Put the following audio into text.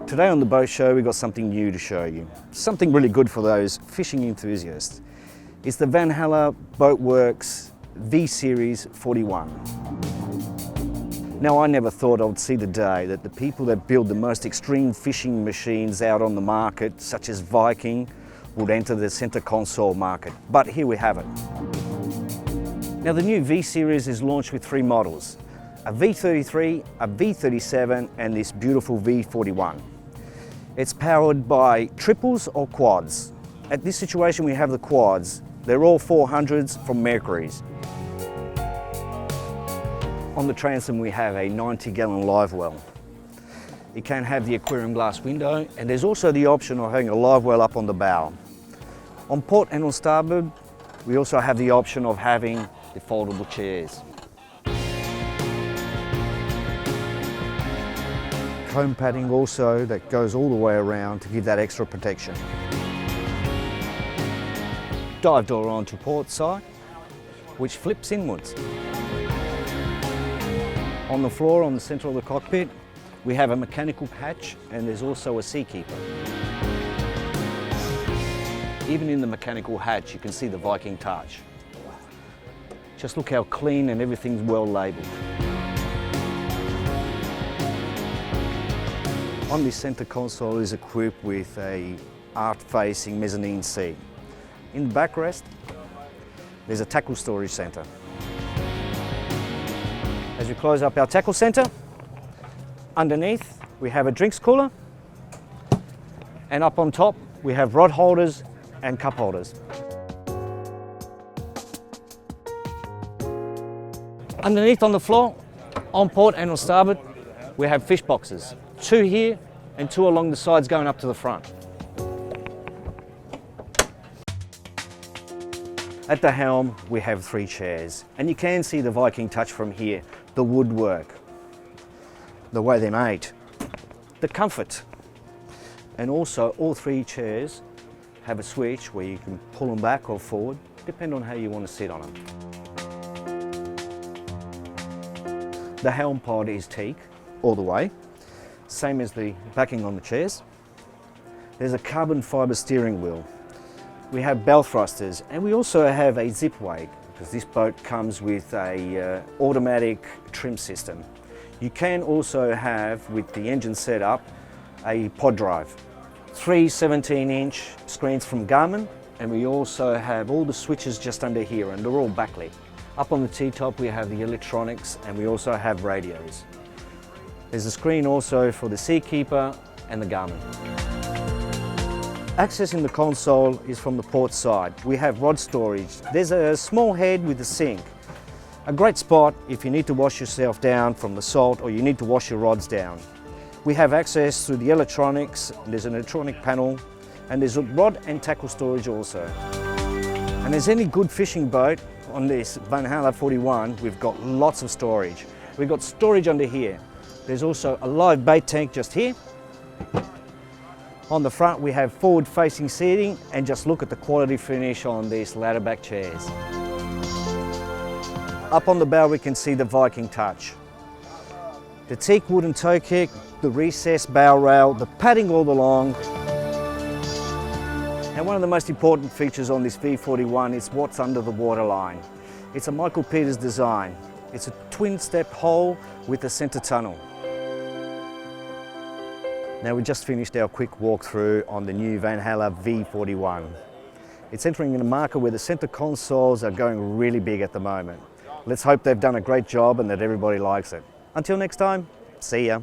Today on the boat show we've got something new to show you. Something really good for those fishing enthusiasts. It's the Valhalla Boatworks V-Series 41. Now I never thought I would see the day that the people that build the most extreme fishing machines out on the market, such as Viking, would enter the centre console market. But here we have it. Now the new V-Series is launched with 3 models. A V33, a V37 and this beautiful V41. It's powered by triples or quads. At this situation we have the quads. They're all 400s from Mercury's. On the transom we have a 90-gallon live well. You can have the aquarium glass window, and there's also the option of having a live well up on the bow. On port and on starboard we also have the option of having the foldable chairs. Foam padding also that goes all the way around to give that extra protection. Dive door onto port side, which flips inwards. On the floor, on the centre of the cockpit, we have a mechanical hatch and there's also a seakeeper. Even in the mechanical hatch you can see the Viking touch. Just look how clean and everything's well labelled. On this centre console is equipped with a aft-facing mezzanine seat. In the backrest, there's a tackle storage centre. As we close up our tackle centre, underneath we have a drinks cooler, and up on top we have rod holders and cup holders. Underneath on the floor, on port and on starboard, we have fish boxes. 2 here and 2 along the sides going up to the front. At the helm we have 3 chairs, and you can see the Viking touch from here, the woodwork, the way they're made, the comfort. And also all 3 chairs have a switch where you can pull them back or forward, depending on how you want to sit on them. The helm pod is teak all the way, same as the backing on the chairs. There's a carbon fibre steering wheel. We have bell thrusters, and we also have a zip weight because this boat comes with a automatic trim system. You can also have, with the engine set up, a pod drive. 3 17-inch screens from Garmin, and we also have all the switches just under here, and they're all backlit. Up on the T-top we have the electronics, and we also have radios. There's a screen also for the seakeeper and the Garmin. Accessing the console is from the port side. We have rod storage. There's a small head with a sink. A great spot if you need to wash yourself down from the salt or you need to wash your rods down. We have access through the electronics. There's an electronic panel, and there's a rod and tackle storage also. And as any good fishing boat on this Valhalla 41, we've got lots of storage. We've got storage under here. There's also a live bait tank just here. On the front we have forward facing seating, and just look at the quality finish on these ladder back chairs. Up on the bow we can see the Viking touch. The teak wooden toe kick, the recessed bow rail, the padding all along. And one of the most important features on this V41 is what's under the waterline. It's a Michael Peters design. It's a twin-step hole with a centre tunnel. Now we just finished our quick walkthrough on the new Valhalla V41. It's entering in a market where the centre consoles are going really big at the moment. Let's hope they've done a great job and that everybody likes it. Until next time, see ya.